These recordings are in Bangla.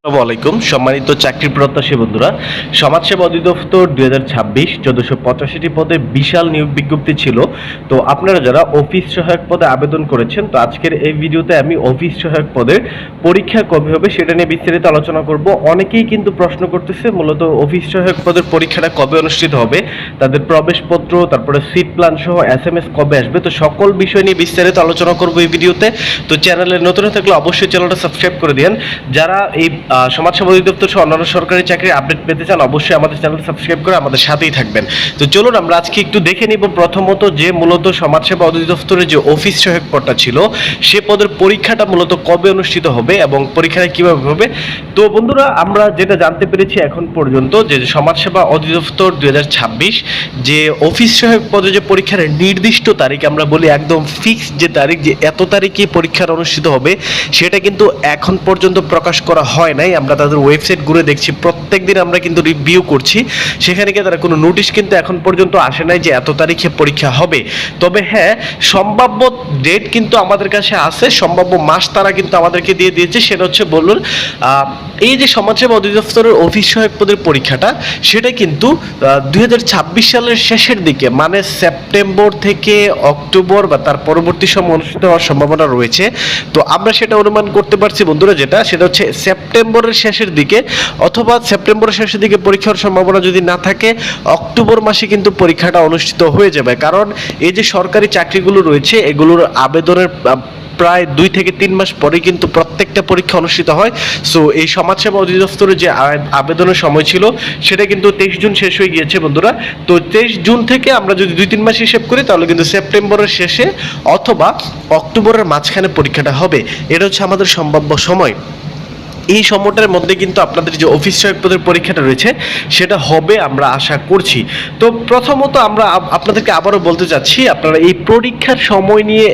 আসসালামু আলাইকুম সম্মানিত চাকরি প্রত্যাশী বন্ধুরা, সমাজসেবা অধিদপ্তর 2026 1485টি পদে বিশাল নিয়োগ বিজ্ঞপ্তি ছিল। তো আপনারা যারা অফিস সহায়ক পদে আবেদন করেছেন, তো আজকের এই ভিডিওতে আমি অফিস সহায়ক পদের পরীক্ষা কবে হবে সেটা নিয়ে বিস্তারিত আলোচনা করব। অনেকেই কিন্তু প্রশ্ন করতেছে মূলত অফিস সহায়ক পদের পরীক্ষাটা কবে অনুষ্ঠিত হবে, তাদের প্রবেশপত্র, তারপরে সিট প্ল্যান সহ SMS কবে আসবে। তো সকল বিষয় নিয়ে বিস্তারিত আলোচনা করব এই ভিডিওতে। তো চ্যানেলে নতুন থাকলে অবশ্যই চ্যানেলটা সাবস্ক্রাইব করে দিন। যারা এই সমাজসেবা অধিদপ্তর সহ অন্যান্য সরকারি চাকরির আপডেট পেতে চান, অবশ্যই আমাদের চ্যানেল সাবস্ক্রাইব করে আমাদের সাথেই থাকবেন। তো চলুন আমরা আজকে একটু দেখে নিব প্রথমত যে মূলত সমাজসেবা অধিদপ্তরের যে অফিস সহায়ক পদটা ছিল সে পদের পরীক্ষাটা মূলত কবে অনুষ্ঠিত হবে এবং পরীক্ষাটা কিভাবে হবে। তো বন্ধুরা, আমরা যেটা জানতে পেরেছি এখন পর্যন্ত যে সমাজসেবা অধিদপ্তর 2026 যে অফিস সহায়ক পদে যে পরীক্ষার নির্দিষ্ট তারিখ, আমরা বলি একদম ফিক্সড যে তারিখ, যে এত তারিখে পরীক্ষার অনুষ্ঠিত হবে, সেটা কিন্তু এখন পর্যন্ত প্রকাশ করা হয় নাই। আমরা তাদের ওয়েবসাইট ঘুরে দেখছি, প্রত্যেকদিন আমরা কিন্তু রিভিউ করছি, সেখানে গিয়ে তারা কোনো নোটিশ কিন্তু এখন পর্যন্ত আসে নাই যে এত তারিখে পরীক্ষা হবে। তবে হ্যাঁ, সম্ভাব্য ডেট কিন্তু আমাদের কাছে আছে, সম্ভাব্য মাস তারা কিন্তু আমাদেরকে দিয়ে দিয়েছে। সেটা হচ্ছে বলুন, এই যে সমাজসেবা অধিদপ্তরের অফিস সহায়ক পদের পরীক্ষাটা, সেটা কিন্তু 2026 সালের শেষের দিকে, মানে সেপ্টেম্বর থেকে অক্টোবর বা তার পরবর্তী সময় অনুষ্ঠিত হওয়ার সম্ভাবনা রয়েছে। তো আমরা সেটা অনুমান করতে পারছি বন্ধুরা, সেটা হচ্ছে সেপ্টেম্বরের শেষের দিকে, অথবা সেপ্টেম্বরের শেষের দিকে পরীক্ষার সম্ভাবনা যদি না থাকে, অক্টোবর মাসে কিন্তু পরীক্ষাটা অনুষ্ঠিত হয়ে যাবে। কারণ এই যে সরকারি চাকরিগুলো রয়েছে, এগুলোর আবেদনের প্রায় 2 থেকে 3 মাস পরে কিন্তু প্রত্যেকটা পরীক্ষা অনুষ্ঠিত হয়। সো এই সমাজসেবা অধিদপ্তরের যে আবেদনের সময় ছিল সেটা কিন্তু 23 জুন শেষ হয়ে গিয়েছে বন্ধুরা। তো 23 জুন থেকে আমরা যদি 2-3 মাস হিসেব করি, তাহলে কিন্তু সেপ্টেম্বরের শেষে অথবা অক্টোবরের মাঝখানে পরীক্ষাটা হবে। এটা হচ্ছে আমাদের সম্ভাব্য সময়। এই সময়টার মধ্যে কিন্তু আপনাদের যে অফিস সহায়ক পদের পরীক্ষাটা রয়েছে সেটা হবে আমরা আশা করছি। তো প্রথমত আমরা আপনাদেরকে আবারও বলতে চাচ্ছি, আপনারা এই পরীক্ষার সময় নিয়ে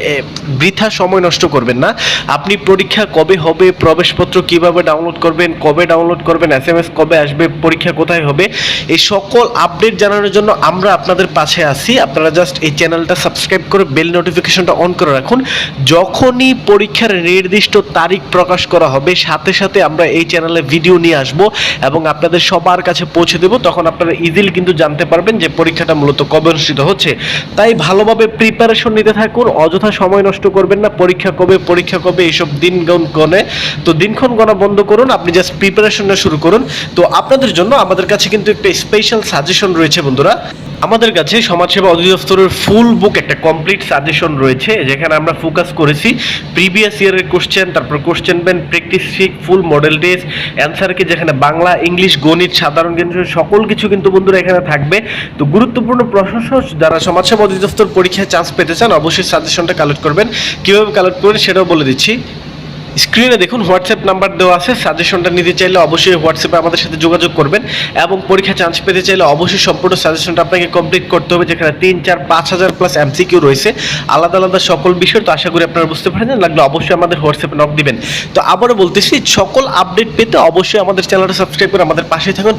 বৃথা সময় নষ্ট করবেন না। আপনি পরীক্ষা কবে হবে, প্রবেশপত্র কিভাবে ডাউনলোড করবেন, কবে ডাউনলোড করবেন, SMS কবে আসবে, পরীক্ষা কোথায় হবে, এই সকল আপডেট জানানোর জন্য আমরা আপনাদের পাশে আছি। আপনারা জাস্ট এই চ্যানেলটা সাবস্ক্রাইব করে বেল নোটিফিকেশনটা অন করে রাখুন। যখনই পরীক্ষার নির্দিষ্ট তারিখ প্রকাশ করা হবে, সাথে সাথে আমরা এই চ্যানেলে ভিডিও নিয়ে আসব এবং আপনাদের সবার কাছে পৌঁছে দেব। তখন আপনারা ইজিলি কিন্তু জানতে পারবেন যে পরীক্ষাটা মূলত কবে অনুষ্ঠিত হচ্ছে। তাই ভালোভাবে প্রিপারেশন নিতে থাকুন, অযথা সময় নষ্ট করবেন না। পরীক্ষা কবে এইসব দিনক্ষণ গণে, তো দিনক্ষণ গণা বন্ধ করুন, আপনি জাস্ট প্রিপারেশনটা শুরু করুন। তো আপনাদের জন্য আমাদের কাছে কিন্তু একটা স্পেশাল সাজেশন রয়েছে বন্ধুরা। আমাদের কাছে সমাজসেবা অধিদপ্তরের ফুল বুক একটা কমপ্লিট সাজেশন রয়েছে, যেখানে আমরা ফোকাস করেছি প্রিভিয়াস ইয়ারের কোশ্চেন, তারপর question bank, practice sheet, full model test, answer key, যেখানে বাংলা, ইংলিশ, গণিত, সাধারণ জ্ঞান সকল কিছু কিন্তু বন্ধুরা এখানে থাকবে। তো গুরুত্বপূর্ণ প্রশ্ন যারা সমাজসেবা অধিদপ্তর পরীক্ষায় চান্স পেতে চান, অবশ্যই সাজেশনটা কালেক্ট করবেন। কীভাবে কালেক্ট করবেন সেটাও বলে দিচ্ছি। স্ক্রিনে দেখুন হোয়াটসঅ্যাপ নাম্বার দেওয়া আছে। সাজেশনটা নিতে চাইলে অবশ্যই হোয়াটসঅ্যাপে আমাদের সাথে যোগাযোগ করবেন এবং পরীক্ষা চান্স পেতে চাইলে অবশ্যই সম্পূর্ণ সাজেশনটা আপনাকে কমপ্লিট করতে হবে, যেখানে 3-4-5 হাজার প্লাস MCQ রয়েছে, আলাদা আলাদা সকল বিষয়। তো আশা করি আপনারা বুঝতে পারেন, লাগলে অবশ্যই আমাদের হোয়াটসঅ্যাপে নক দিবেন। তো আবারও বলতেছি, সকল আপডেট পেতে অবশ্যই আমাদের চ্যানেলটা সাবস্ক্রাইব করে আমাদের পাশে থাকুন।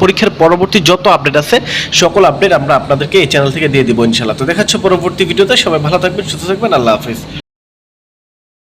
পরীক্ষার পরবর্তী যত আপডেট আছে সকল আপডেট আমরা আপনাদেরকে এই চ্যানেল থেকে দিয়ে দেবো ইনশাআল্লাহ। তো দেখা হচ্ছে পরবর্তী ভিডিওতে। সবাই ভালো থাকবেন, সুস্থ থাকবেন, আল্লাহ হাফিজ।